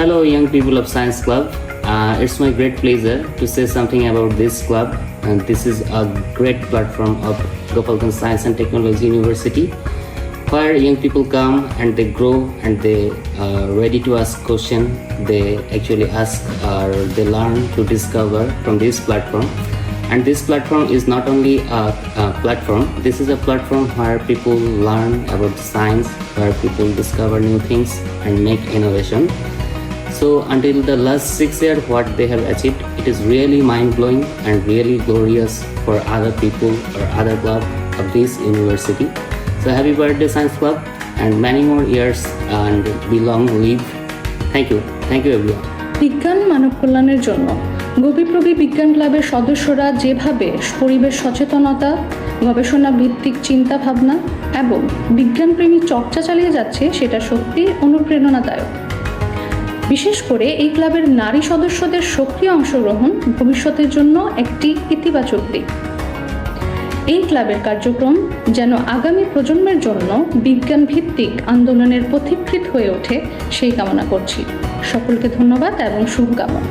Hello, young people of Science Club. It's my great pleasure to say something about this club. And this is a great platform of Gopalganj Science and Technology University, where young people come and they grow and they are ready to ask questions. They actually ask or they learn to discover from this platform. And this platform is not only a platform, this is a platform where people learn about science, where people discover new things and make innovation. So until the last 6 years, what they have achieved, it is really mind-blowing and really glorious for other people or other club of this university. So happy birthday Science Club and many more years and be long live. Thank you everyone. বিজ্ঞান মানব কল্যাণের জন্য গোপীপ্রবী বিজ্ঞান ক্লাবের সদস্যরা যেভাবে পরিবেশ সচেতনতা, গবেষণা ভিত্তিক চিন্তা ভাবনা এবং বিজ্ঞানপ্রেমী চর্চা চালিয়ে যাচ্ছে, সেটা সত্যি অনুপ্রেরণাদায়ক। বিশেষ করে এই ক্লাবের নারী সদস্যদের সক্রিয় অংশগ্রহণ ভবিষ্যতের জন্য একটি ইতিবাচক দিক। এই ক্লাবের কার্যক্রম যেন আগামী প্রজন্মের জন্য বিজ্ঞান ভিত্তিক আন্দোলনের পথিকৃৎ হয়ে ওঠে, সেই কামনা করছি। সকলকে ধন্যবাদ এবং শুভকামনা।